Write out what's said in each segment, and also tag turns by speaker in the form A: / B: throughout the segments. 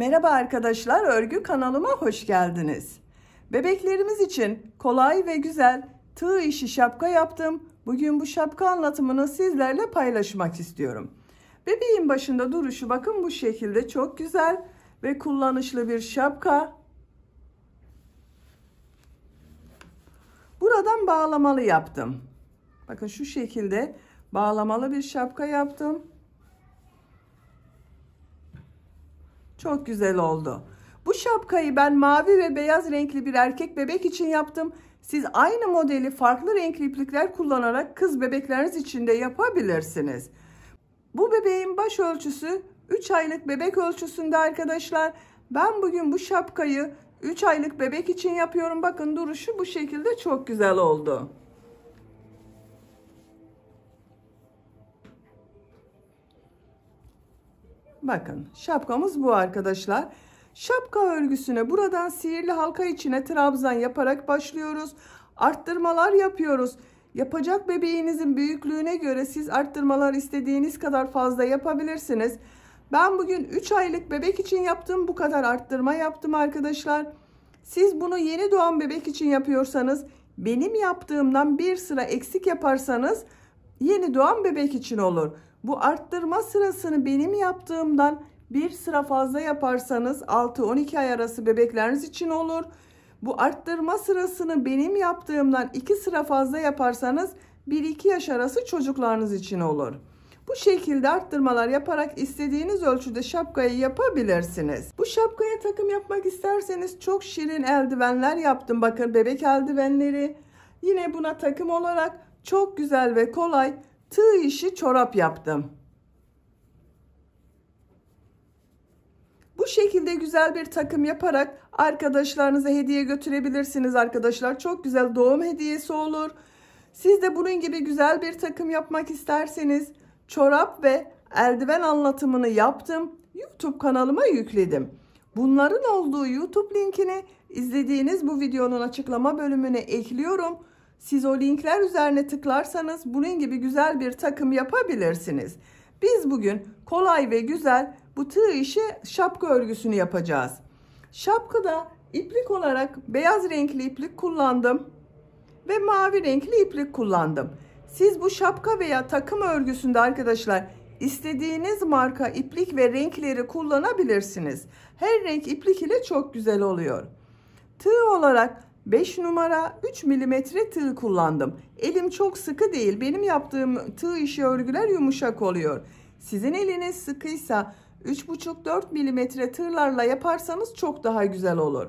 A: Merhaba arkadaşlar, örgü kanalıma hoş geldiniz. Bebeklerimiz için kolay ve güzel tığ işi şapka yaptım. Bugün bu şapka anlatımını sizlerle paylaşmak istiyorum. Bebeğin başında duruşu bakın bu şekilde çok güzel ve kullanışlı bir şapka. Buradan bağlamalı yaptım. Bakın şu şekilde bağlamalı bir şapka yaptım. Çok güzel oldu. Bu şapkayı ben mavi ve beyaz renkli bir erkek bebek için yaptım. Siz aynı modeli farklı renkli iplikler kullanarak kız bebekleriniz için de yapabilirsiniz. Bu bebeğin baş ölçüsü 3 aylık bebek ölçüsünde arkadaşlar. Ben bugün bu şapkayı 3 aylık bebek için yapıyorum. Bakın duruşu bu şekilde çok güzel oldu. Bakın şapkamız bu arkadaşlar. Şapka örgüsüne buradan sihirli halka içine trabzan yaparak başlıyoruz. Arttırmalar yapıyoruz. Yapacak bebeğinizin büyüklüğüne göre siz arttırmalar istediğiniz kadar fazla yapabilirsiniz. Ben bugün 3 aylık bebek için yaptım. Bu kadar arttırma yaptım arkadaşlar. Siz bunu yeni doğan bebek için yapıyorsanız, benim yaptığımdan bir sıra eksik yaparsanız yeni doğan bebek için olur. Bu arttırma sırasını benim yaptığımdan bir sıra fazla yaparsanız 6-12 ay arası bebekleriniz için olur. Bu arttırma sırasını benim yaptığımdan 2 sıra fazla yaparsanız 1-2 yaş arası çocuklarınız için olur. Bu şekilde arttırmalar yaparak istediğiniz ölçüde şapkayı yapabilirsiniz. Bu şapkaya takım yapmak isterseniz çok şirin eldivenler yaptım. Bakın bebek eldivenleri. Yine buna takım olarak çok güzel ve kolay tığ işi çorap yaptım. Bu şekilde güzel bir takım yaparak arkadaşlarınıza hediye götürebilirsiniz arkadaşlar. Çok güzel doğum hediyesi olur. Siz de bunun gibi güzel bir takım yapmak isterseniz çorap ve eldiven anlatımını yaptım. YouTube kanalıma yükledim. Bunların olduğu YouTube linkini izlediğiniz bu videonun açıklama bölümüne ekliyorum. Siz o linkler üzerine tıklarsanız bunun gibi güzel bir takım yapabilirsiniz. Biz bugün kolay ve güzel bu tığ işi şapka örgüsünü yapacağız. Şapkada iplik olarak beyaz renkli iplik kullandım ve mavi renkli iplik kullandım. Siz bu şapka veya takım örgüsünde arkadaşlar istediğiniz marka iplik ve renkleri kullanabilirsiniz. Her renk iplik ile çok güzel oluyor. Tığ olarak 5 numara 3 milimetre tığ kullandım. Elim çok sıkı değil. Benim yaptığım tığ işi örgüler yumuşak oluyor. Sizin eliniz sıkıysa 3,5-4 milimetre tığlarla yaparsanız çok daha güzel olur.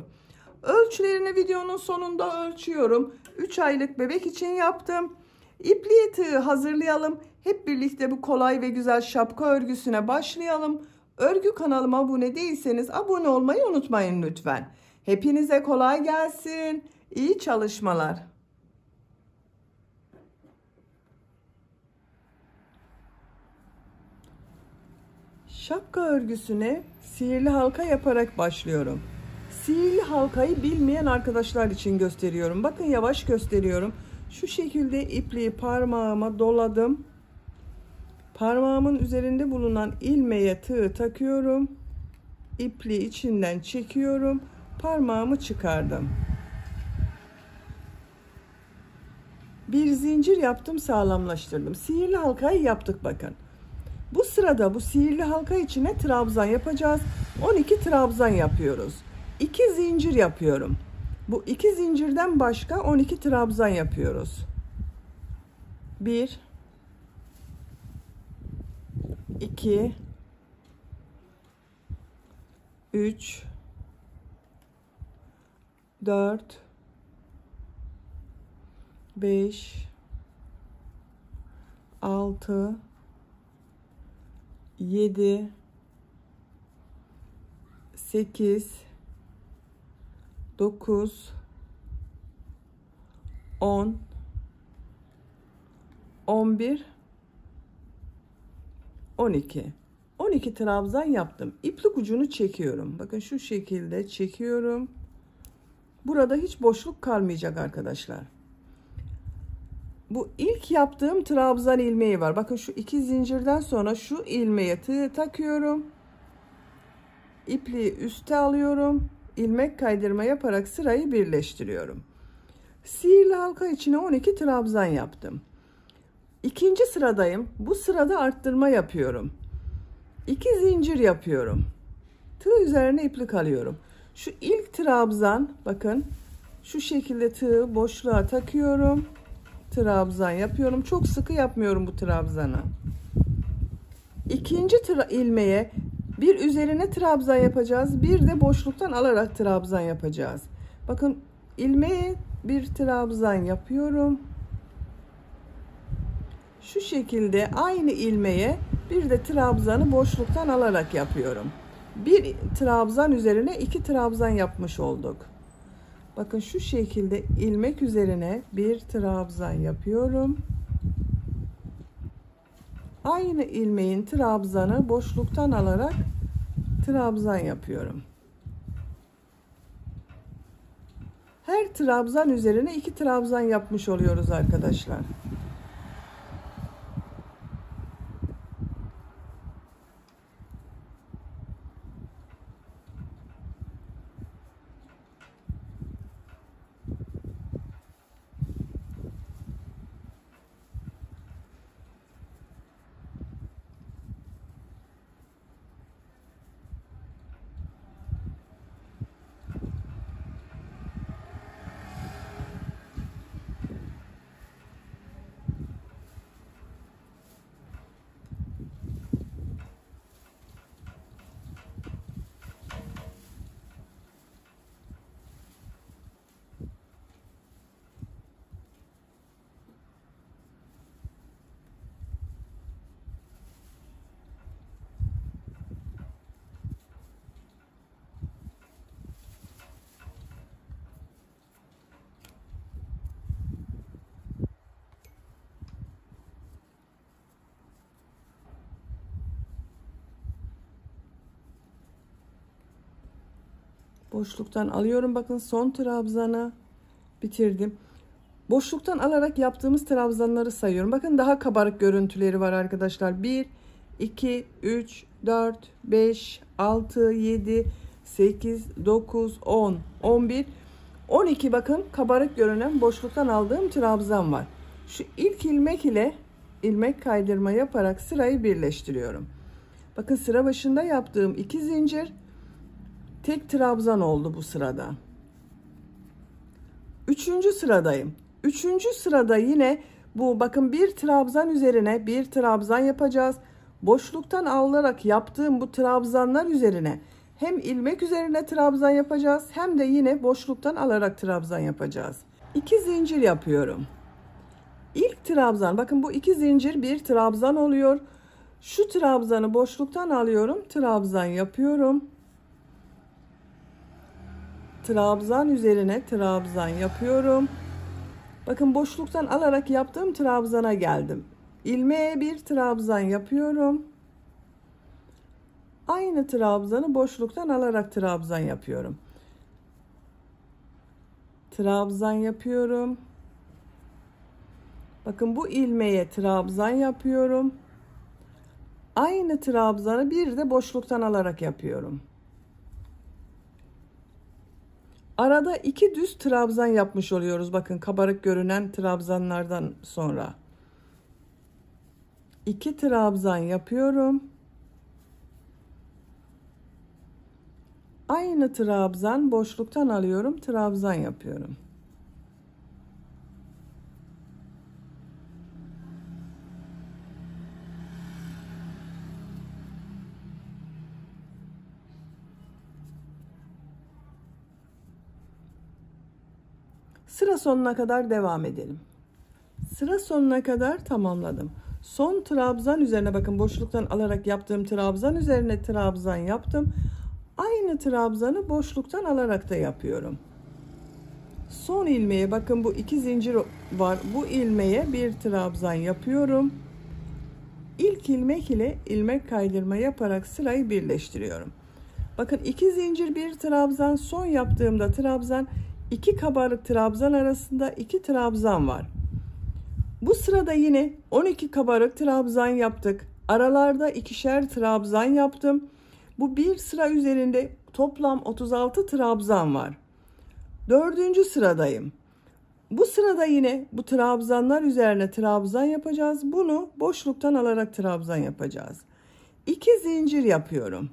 A: Ölçülerini videonun sonunda ölçüyorum. 3 aylık bebek için yaptım. İpliği tığı hazırlayalım. Hep birlikte bu kolay ve güzel şapka örgüsüne başlayalım. Örgü kanalıma abone değilseniz abone olmayı unutmayın lütfen. Hepinize kolay gelsin. İyi çalışmalar. Şapka örgüsüne sihirli halka yaparak başlıyorum. Sihirli halkayı bilmeyen arkadaşlar için gösteriyorum. Bakın yavaş gösteriyorum. Şu şekilde ipliği parmağıma doladım. Parmağımın üzerinde bulunan ilmeğe tığ takıyorum. İpliği içinden çekiyorum. Parmağımı çıkardım. Bir zincir yaptım, sağlamlaştırdım. Sihirli halkayı yaptık bakın. Bu sırada bu sihirli halka içine trabzan yapacağız. 12 trabzan yapıyoruz. 2 zincir yapıyorum. Bu 2 zincirden başka 12 trabzan yapıyoruz. 1 2 3 4 5 6 7 8 9 10 11 12 trabzan yaptım. İplik ucunu çekiyorum. Bakın şu şekilde çekiyorum. Burada hiç boşluk kalmayacak arkadaşlar. Bu ilk yaptığım trabzan ilmeği var. Bakın şu 2 zincirden sonra şu ilmeğe tığ takıyorum. ipliği üste alıyorum. İlmek kaydırma yaparak sırayı birleştiriyorum. Sihirli halka içine 12 trabzan yaptım. İkinci sıradayım. Bu sırada arttırma yapıyorum. 2 zincir yapıyorum. Tığ üzerine iplik alıyorum. Şu ilk trabzan, bakın şu şekilde tığı boşluğa takıyorum. Trabzan yapıyorum. Çok sıkı yapmıyorum bu trabzanı. İkinci ilmeğe bir üzerine trabzan yapacağız. Bir de boşluktan alarak trabzan yapacağız. Bakın ilmeğe bir trabzan yapıyorum. Şu şekilde aynı ilmeğe bir de trabzanı boşluktan alarak yapıyorum. Bir trabzan üzerine 2 trabzan yapmış olduk. Bakın şu şekilde ilmek üzerine bir trabzan yapıyorum. Aynı ilmeğin trabzanı boşluktan alarak trabzan yapıyorum. Her trabzan üzerine 2 trabzan yapmış oluyoruz arkadaşlar. Boşluktan alıyorum. Bakın son trabzanı bitirdim. Boşluktan alarak yaptığımız trabzanları sayıyorum. Bakın daha kabarık görüntüleri var arkadaşlar. 1, 2, 3, 4, 5, 6, 7, 8, 9, 10, 11, 12 bakın kabarık görünen boşluktan aldığım trabzan var. Şu ilk ilmek ile ilmek kaydırma yaparak sırayı birleştiriyorum. Bakın sıra başında yaptığım 2 zincir tek trabzan oldu bu sırada. Üçüncü sıradayım. Üçüncü sırada yine bu bakın bir trabzan üzerine bir trabzan yapacağız. Boşluktan alarak yaptığım bu trabzanlar üzerine hem ilmek üzerine trabzan yapacağız hem de yine boşluktan alarak trabzan yapacağız. 2 zincir yapıyorum. İlk trabzan, bakın bu 2 zincir bir trabzan oluyor. Şu trabzanı boşluktan alıyorum, trabzan yapıyorum. Trabzan üzerine trabzan yapıyorum. Bakın boşluktan alarak yaptığım trabzana geldim. İlmeğe bir trabzan yapıyorum. Aynı trabzanı boşluktan alarak trabzan yapıyorum. Trabzan yapıyorum. Bakın bu ilmeğe trabzan yapıyorum. Aynı trabzanı bir de boşluktan alarak yapıyorum. Arada 2 düz trabzan yapmış oluyoruz. Bakın kabarık görünen trabzanlardan sonra. 2 trabzan yapıyorum. Aynı trabzan boşluktan alıyorum. Trabzan yapıyorum. Sıra sonuna kadar devam edelim. Sıra sonuna kadar tamamladım. Son trabzan üzerine bakın boşluktan alarak yaptığım trabzan üzerine trabzan yaptım. Aynı trabzanı boşluktan alarak da yapıyorum. Son ilmeğe bakın bu 2 zincir var. Bu ilmeğe bir trabzan yapıyorum. İlk ilmek ile ilmek kaydırma yaparak sırayı birleştiriyorum. Bakın 2 zincir bir trabzan, son yaptığımda trabzan, 2 kabarık trabzan arasında 2 trabzan var. Bu sırada yine 12 kabarık trabzan yaptık. Aralarda ikişer trabzan yaptım. Bu bir sıra üzerinde toplam 36 trabzan var. 4. sıradayım. Bu sırada yine bu trabzanlar üzerine trabzan yapacağız. Bunu boşluktan alarak trabzan yapacağız. 2 zincir yapıyorum.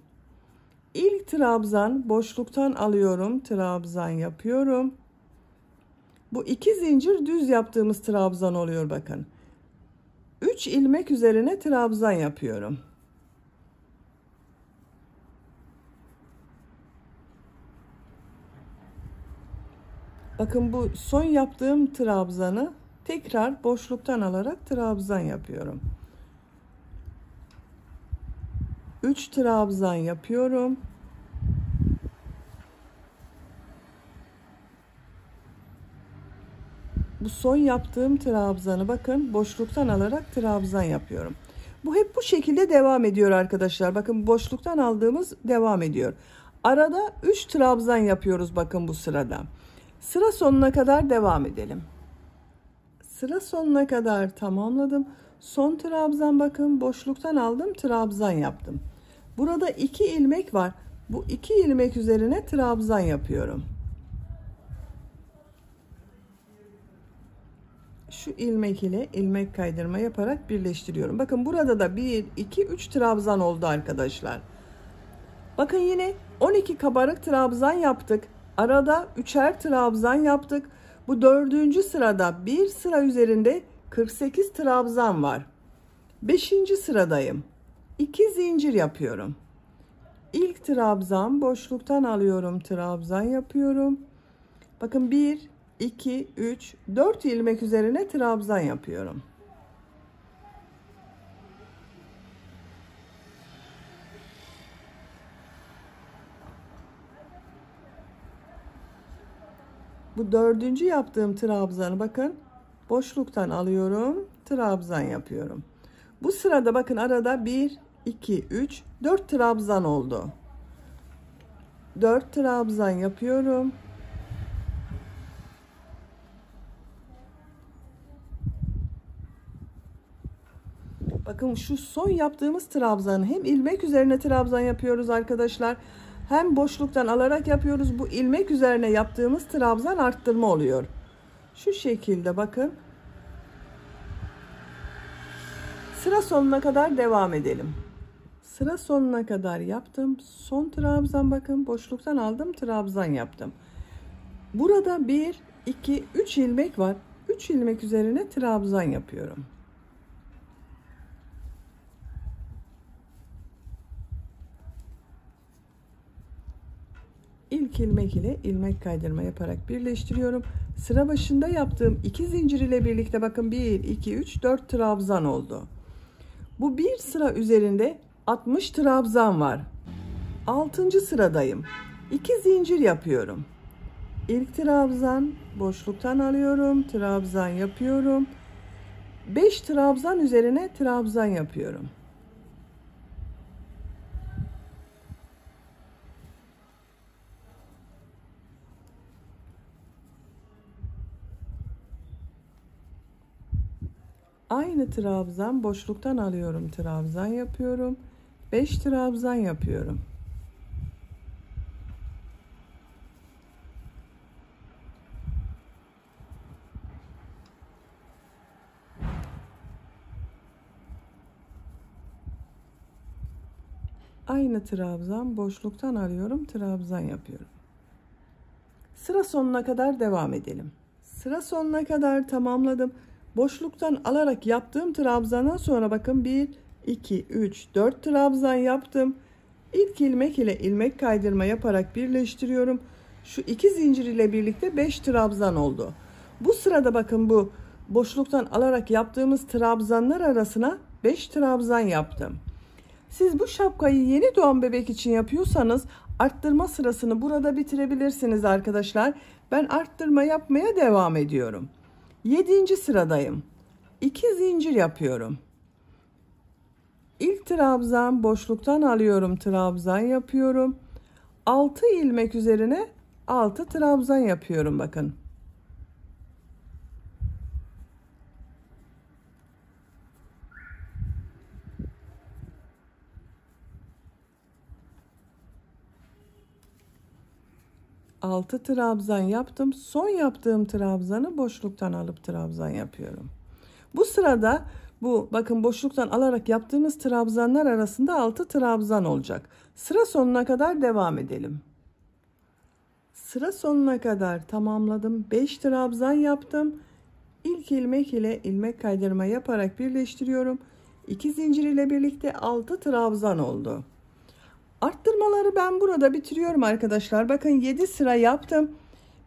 A: İlk trabzan boşluktan alıyorum, trabzan yapıyorum. Bu 2 zincir düz yaptığımız trabzan oluyor bakın. 3 ilmek üzerine trabzan yapıyorum. Bakın bu son yaptığım trabzanı tekrar boşluktan alarak trabzan yapıyorum. 3 trabzan yapıyorum. Bu son yaptığım trabzanı bakın boşluktan alarak trabzan yapıyorum. Bu hep bu şekilde devam ediyor arkadaşlar. Bakın boşluktan aldığımız devam ediyor. Arada 3 trabzan yapıyoruz bakın bu sırada. Sıra sonuna kadar devam edelim. Sıra sonuna kadar tamamladım. Son trabzan bakın boşluktan aldım, trabzan yaptım. Burada 2 ilmek var. Bu 2 ilmek üzerine trabzan yapıyorum. Şu ilmek ile ilmek kaydırma yaparak birleştiriyorum. Bakın burada da 1 2 3 trabzan oldu arkadaşlar. Bakın yine 12 kabarık trabzan yaptık. Arada 3'er trabzan yaptık. Bu 4. sırada bir sıra üzerinde 48 trabzan var. 5. sıradayım. 2 zincir yapıyorum. İlk trabzan boşluktan alıyorum, trabzan yapıyorum. Bakın 1 2 3 4 ilmek üzerine trabzan yapıyorum. Bu 4. yaptığım trabzanı bakın boşluktan alıyorum, trabzan yapıyorum. Bu sırada bakın arada 1 2 3 4 trabzan oldu. 4 trabzan yapıyorum. Bakın şu son yaptığımız trabzanı hem ilmek üzerine trabzan yapıyoruz arkadaşlar. Hem boşluktan alarak yapıyoruz. Bu ilmek üzerine yaptığımız trabzan arttırma oluyor. Şu şekilde bakın. Sıra sonuna kadar devam edelim. Sıra sonuna kadar yaptım. Son trabzan bakın boşluktan aldım, trabzan yaptım. Burada 1 2 3 ilmek var. 3 ilmek üzerine trabzan yapıyorum. İlk ilmek ile ilmek kaydırma yaparak birleştiriyorum. Sıra başında yaptığım 2 zincir ile birlikte bakın 1 2 3 4 trabzan oldu. Bu bir sıra üzerinde 60 trabzan var. 6. sıradayım. 2 zincir yapıyorum. İlk trabzan boşluktan alıyorum, trabzan yapıyorum. 5 trabzan üzerine trabzan yapıyorum. Aynı trabzan boşluktan alıyorum, trabzan yapıyorum. 5 trabzan yapıyorum. Aynı trabzan boşluktan alıyorum, trabzan yapıyorum. Sıra sonuna kadar devam edelim. Sıra sonuna kadar tamamladım. Boşluktan alarak yaptığım trabzandan sonra bakın 1 2 3 4 trabzan yaptım. İlk ilmek ile ilmek kaydırma yaparak birleştiriyorum. Şu 2 zincir ile birlikte 5 trabzan oldu. Bu sırada bakın bu boşluktan alarak yaptığımız trabzanlar arasına 5 trabzan yaptım. Siz bu şapkayı yeni doğan bebek için yapıyorsanız arttırma sırasını burada bitirebilirsiniz arkadaşlar. Ben arttırma yapmaya devam ediyorum. 7. sıradayım. 2 zincir yapıyorum. İlk trabzan boşluktan alıyorum, trabzan yapıyorum. 6 ilmek üzerine 6 trabzan yapıyorum bakın. 6 trabzan yaptım. Son yaptığım trabzanı boşluktan alıp trabzan yapıyorum. Bu sırada bakın boşluktan alarak yaptığımız trabzanlar arasında 6 trabzan olacak. Sıra sonuna kadar devam edelim. Sıra sonuna kadar tamamladım. 5 trabzan yaptım. İlk ilmek ile ilmek kaydırma yaparak birleştiriyorum. 2 zincir ile birlikte 6 trabzan oldu. Arttırmaları ben burada bitiriyorum arkadaşlar. Bakın 7 sıra yaptım.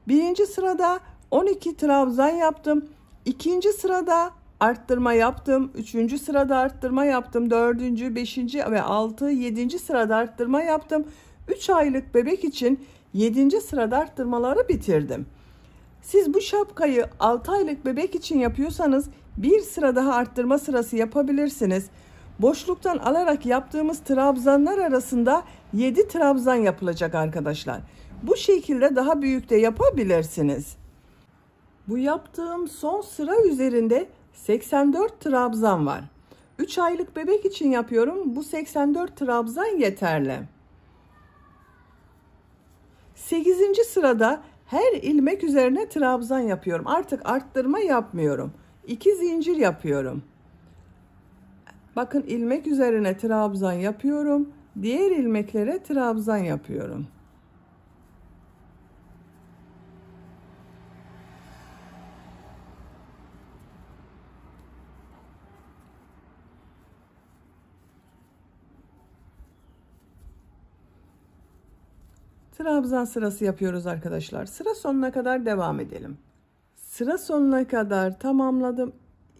A: Birinci sırada 12 trabzan yaptım. İkinci sırada arttırma yaptım. Üçüncü sırada arttırma yaptım. Dördüncü, beşinci ve 6, 7. sırada arttırma yaptım. 3 aylık bebek için 7. sırada arttırmaları bitirdim. Siz bu şapkayı 6 aylık bebek için yapıyorsanız bir sıra daha arttırma sırası yapabilirsiniz. Boşluktan alarak yaptığımız trabzanlar arasında 7 trabzan yapılacak arkadaşlar. Bu şekilde daha büyük de yapabilirsiniz. Bu yaptığım son sıra üzerinde 84 trabzan var. 3 aylık bebek için yapıyorum. Bu 84 trabzan yeterli. 8. sırada her ilmek üzerine trabzan yapıyorum. Artık arttırma yapmıyorum. 2 zincir yapıyorum. Bakın ilmek üzerine trabzan yapıyorum. Diğer ilmeklere trabzan yapıyorum. Trabzan sırası yapıyoruz arkadaşlar. Sıra sonuna kadar devam edelim. Sıra sonuna kadar tamamladım.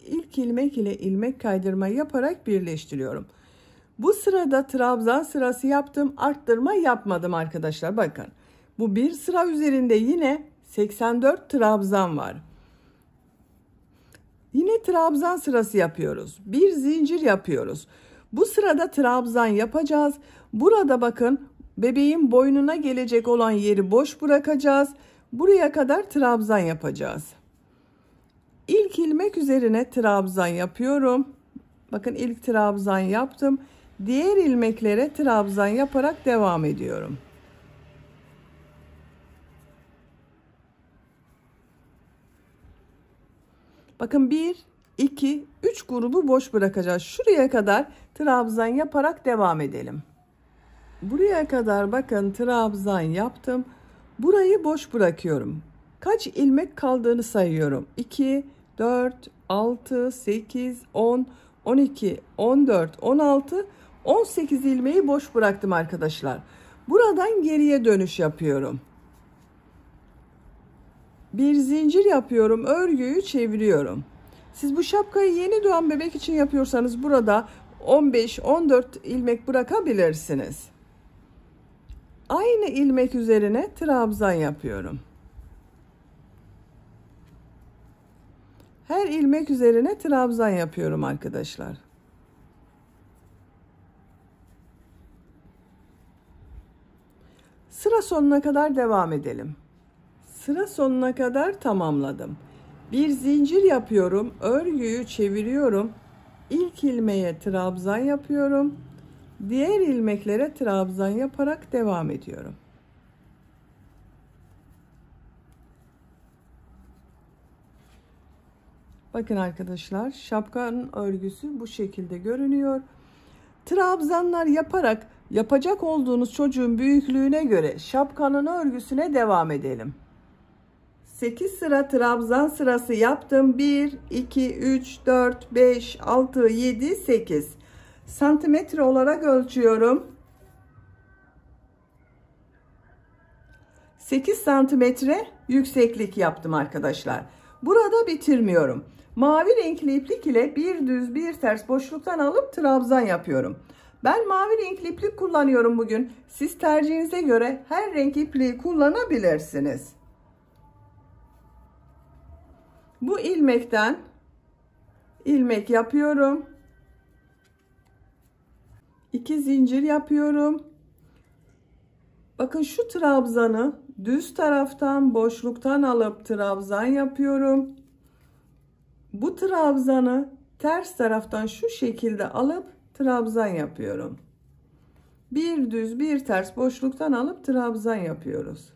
A: İlk ilmek ile ilmek kaydırma yaparak birleştiriyorum. Bu sırada trabzan sırası yaptım. Arttırma yapmadım arkadaşlar. Bakın. Bu bir sıra üzerinde yine 84 trabzan var. Yine trabzan sırası yapıyoruz. Bir zincir yapıyoruz. Bu sırada trabzan yapacağız. Burada bakın bebeğin boynuna gelecek olan yeri boş bırakacağız. Buraya kadar trabzan yapacağız. İlk ilmek üzerine trabzan yapıyorum. Bakın ilk trabzan yaptım. Diğer ilmeklere trabzan yaparak devam ediyorum. Bakın 1, 2, 3 grubu boş bırakacağız. Şuraya kadar trabzan yaparak devam edelim. Buraya kadar bakın trabzan yaptım. Burayı boş bırakıyorum. Kaç ilmek kaldığını sayıyorum. 2, 4, 6, 8, 10, 12, 14, 16, 18 ilmeği boş bıraktım arkadaşlar. Buradan geriye dönüş yapıyorum. Bir zincir yapıyorum. Örgüyü çeviriyorum. Siz bu şapkayı yeni doğan bebek için yapıyorsanız burada 15-14 ilmek bırakabilirsiniz. Aynı ilmek üzerine trabzan yapıyorum. Her ilmek üzerine trabzan yapıyorum arkadaşlar. Sıra sonuna kadar devam edelim. Sıra sonuna kadar tamamladım. Bir zincir yapıyorum. Örgüyü çeviriyorum. İlk ilmeğe trabzan yapıyorum. Diğer ilmeklere trabzan yaparak devam ediyorum. Bakın arkadaşlar, şapkanın örgüsü bu şekilde görünüyor. Trabzanlar yaparak yapacak olduğunuz çocuğun büyüklüğüne göre şapkanın örgüsüne devam edelim. 8 sıra trabzan sırası yaptım. 1, 2, 3, 4, 5, 6, 7, 8. Santimetre olarak ölçüyorum. 8 santimetre yükseklik yaptım arkadaşlar. Burada bitirmiyorum. Mavi renkli iplik ile bir düz bir ters boşluktan alıp trabzan yapıyorum. Ben mavi renkli iplik kullanıyorum bugün. Siz tercihinize göre her renk ipliği kullanabilirsiniz. Bu ilmekten ilmek yapıyorum. 2 zincir yapıyorum. Bakın şu trabzanı düz taraftan boşluktan alıp trabzan yapıyorum. Bu trabzanı ters taraftan şu şekilde alıp trabzan yapıyorum. Bir düz bir ters boşluktan alıp trabzan yapıyoruz.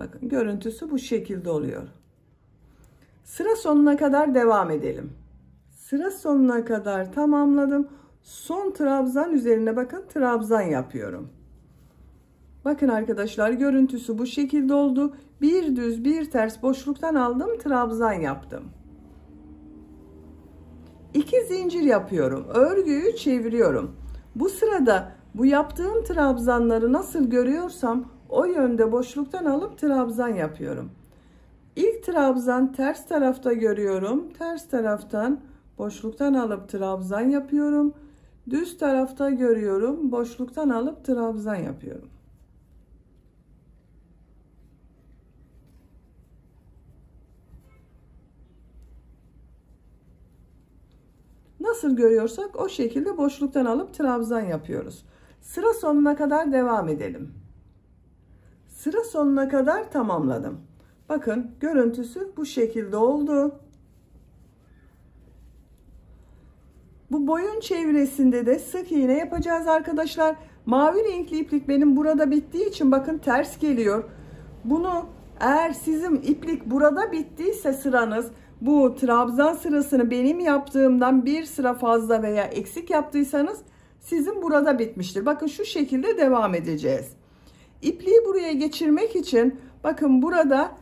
A: Bakın görüntüsü bu şekilde oluyor. Sıra sonuna kadar devam edelim. Sıra sonuna kadar tamamladım. Son trabzan üzerine bakın trabzan yapıyorum. Bakın arkadaşlar görüntüsü bu şekilde oldu. Bir düz bir ters boşluktan aldım, trabzan yaptım. 2 zincir yapıyorum. Örgüyü çeviriyorum. Bu sırada bu yaptığım trabzanları nasıl görüyorsam o yönde boşluktan alıp trabzan yapıyorum. İlk trabzan ters tarafta görüyorum. Ters taraftan boşluktan alıp trabzan yapıyorum. Düz tarafta görüyorum. Boşluktan alıp trabzan yapıyorum. Nasıl görüyorsak o şekilde boşluktan alıp trabzan yapıyoruz. Sıra sonuna kadar devam edelim. Sıra sonuna kadar tamamladım. Bakın görüntüsü bu şekilde oldu. Bu boyun çevresinde de sık iğne yapacağız arkadaşlar. Mavi renkli iplik benim burada bittiği için bakın ters geliyor. Bunu eğer sizin iplik burada bittiyse sıranız, bu trabzan sırasını benim yaptığımdan bir sıra fazla veya eksik yaptıysanız sizin burada bitmiştir. Bakın şu şekilde devam edeceğiz. İpliği buraya geçirmek için bakın burada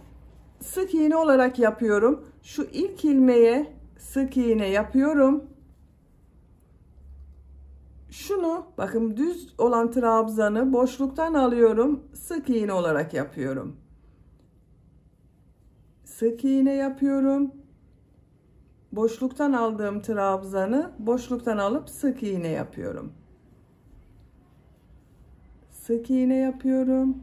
A: sık iğne olarak yapıyorum. Şu ilk ilmeğe sık iğne yapıyorum. Şunu bakın düz olan trabzanı boşluktan alıyorum. Sık iğne olarak yapıyorum. Sık iğne yapıyorum. Boşluktan aldığım trabzanı boşluktan alıp sık iğne yapıyorum. Sık iğne yapıyorum.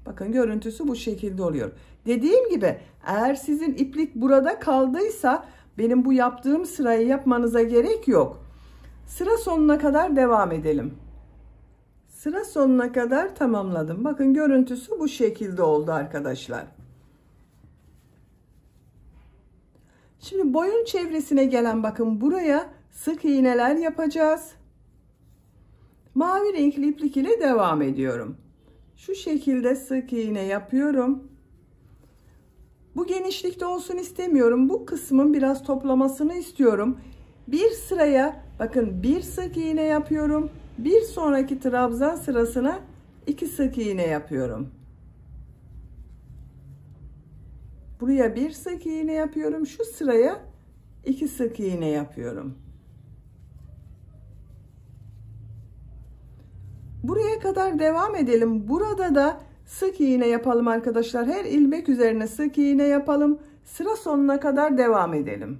A: Bakın görüntüsü bu şekilde oluyor. Dediğim gibi eğer sizin iplik burada kaldıysa benim bu yaptığım sırayı yapmanıza gerek yok. Sıra sonuna kadar devam edelim. Sıra sonuna kadar tamamladım. Bakın görüntüsü bu şekilde oldu arkadaşlar. Şimdi boyun çevresine gelen bakın buraya sık iğneler yapacağız. Mavi renkli iplik ile devam ediyorum. Şu şekilde sık iğne yapıyorum. Bu genişlikte olsun istemiyorum. Bu kısmın biraz toplamasını istiyorum. Bir sıraya bakın bir sık iğne yapıyorum. Bir sonraki trabzan sırasına 2 sık iğne yapıyorum. Buraya bir sık iğne yapıyorum. Şu sıraya 2 sık iğne yapıyorum. Buraya kadar devam edelim. Burada da sık iğne yapalım arkadaşlar. Her ilmek üzerine sık iğne yapalım. Sıra sonuna kadar devam edelim.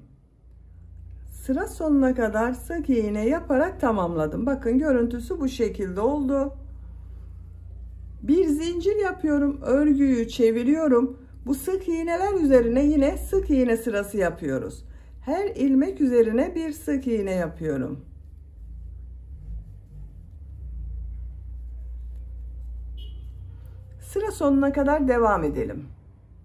A: Sıra sonuna kadar sık iğne yaparak tamamladım. Bakın görüntüsü bu şekilde oldu. Bir zincir yapıyorum. Örgüyü çeviriyorum. Bu sık iğneler üzerine yine sık iğne sırası yapıyoruz. Her ilmek üzerine bir sık iğne yapıyorum. Sıra sonuna kadar devam edelim.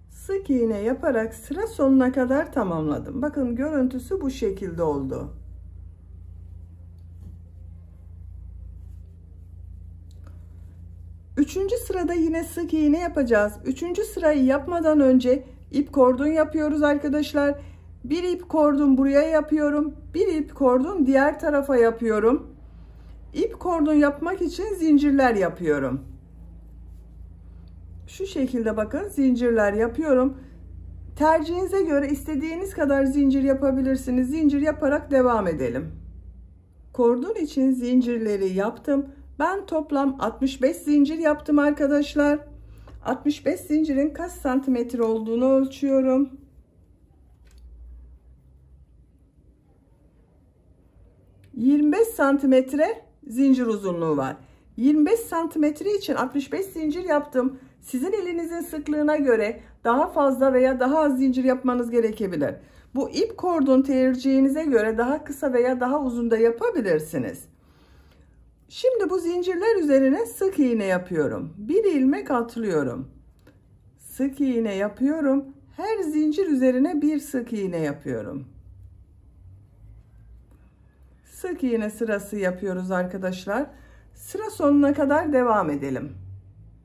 A: Sık iğne yaparak sıra sonuna kadar tamamladım. Bakın görüntüsü bu şekilde oldu. Üçüncü sırada yine sık iğne yapacağız. Üçüncü sırayı yapmadan önce ip kordon yapıyoruz arkadaşlar. Bir ip kordon buraya yapıyorum. Bir ip kordon diğer tarafa yapıyorum. İp kordon yapmak için zincirler yapıyorum. Şu şekilde bakın zincirler yapıyorum. Tercihinize göre istediğiniz kadar zincir yapabilirsiniz. Zincir yaparak devam edelim. Kordon için zincirleri yaptım. Ben toplam 65 zincir yaptım arkadaşlar. 65 zincirin kaç santimetre olduğunu ölçüyorum. ...25 santimetre zincir uzunluğu var. 25 santimetre için 65 zincir yaptım. Sizin elinizin sıklığına göre daha fazla veya daha az zincir yapmanız gerekebilir. Bu ip kordon tercihinize göre daha kısa veya daha uzun da yapabilirsiniz. Şimdi bu zincirler üzerine sık iğne yapıyorum. Bir ilmek atlıyorum. Sık iğne yapıyorum. Her zincir üzerine bir sık iğne yapıyorum. sık iğne sırası yapıyoruz arkadaşlar. Sıra sonuna kadar devam edelim.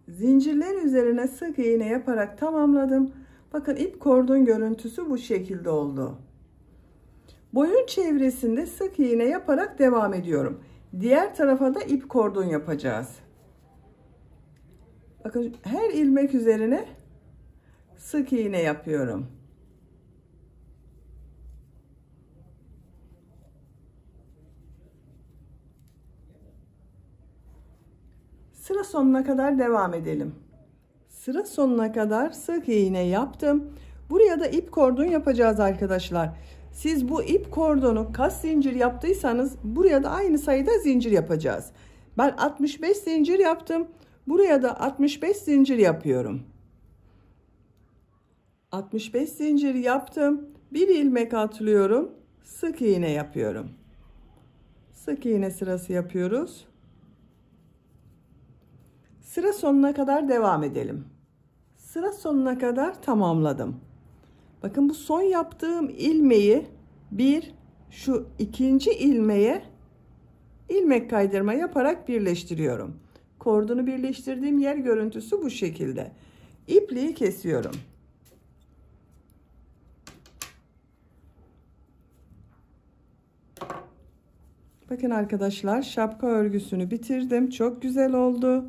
A: Zincirler üzerine sık iğne yaparak tamamladım. Bakın ip kordon görüntüsü bu şekilde oldu. Boyun çevresinde sık iğne yaparak devam ediyorum. Diğer tarafa da ip kordon yapacağız. Bakın her ilmek üzerine sık iğne yapıyorum. Sıra sonuna kadar devam edelim. Sıra sonuna kadar sık iğne yaptım. Buraya da ip kordon yapacağız arkadaşlar. Siz bu ip kordonu kaç zincir yaptıysanız buraya da aynı sayıda zincir yapacağız. Ben 65 zincir yaptım. Buraya da 65 zincir yapıyorum. 65 zincir yaptım. Bir ilmek atlıyorum. Sık iğne yapıyorum. Sık iğne sırası yapıyoruz. Sıra sonuna kadar devam edelim. Sıra sonuna kadar tamamladım. Bakın bu son yaptığım ilmeği şu ikinci ilmeğe ilmek kaydırma yaparak birleştiriyorum. Kordonu birleştirdiğim yer görüntüsü bu şekilde. İpliği kesiyorum. Bakın arkadaşlar, şapka örgüsünü bitirdim. Çok güzel oldu.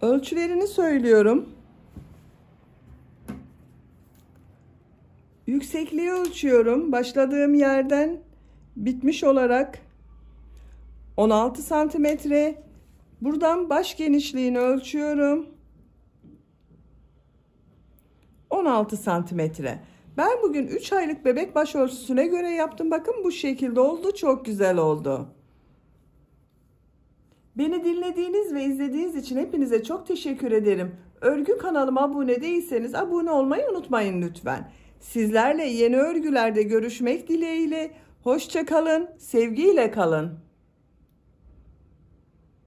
A: Ölçülerini söylüyorum. Yüksekliği ölçüyorum. Başladığım yerden bitmiş olarak 16 santimetre. Buradan baş genişliğini ölçüyorum. 16 santimetre. Ben bugün 3 aylık bebek başörtüsüne göre yaptım. Bakın bu şekilde oldu. Çok güzel oldu. Beni dinlediğiniz ve izlediğiniz için hepinize çok teşekkür ederim. Örgü kanalıma abone değilseniz abone olmayı unutmayın lütfen. Sizlerle yeni örgülerde görüşmek dileğiyle. Hoşça kalın, sevgiyle kalın.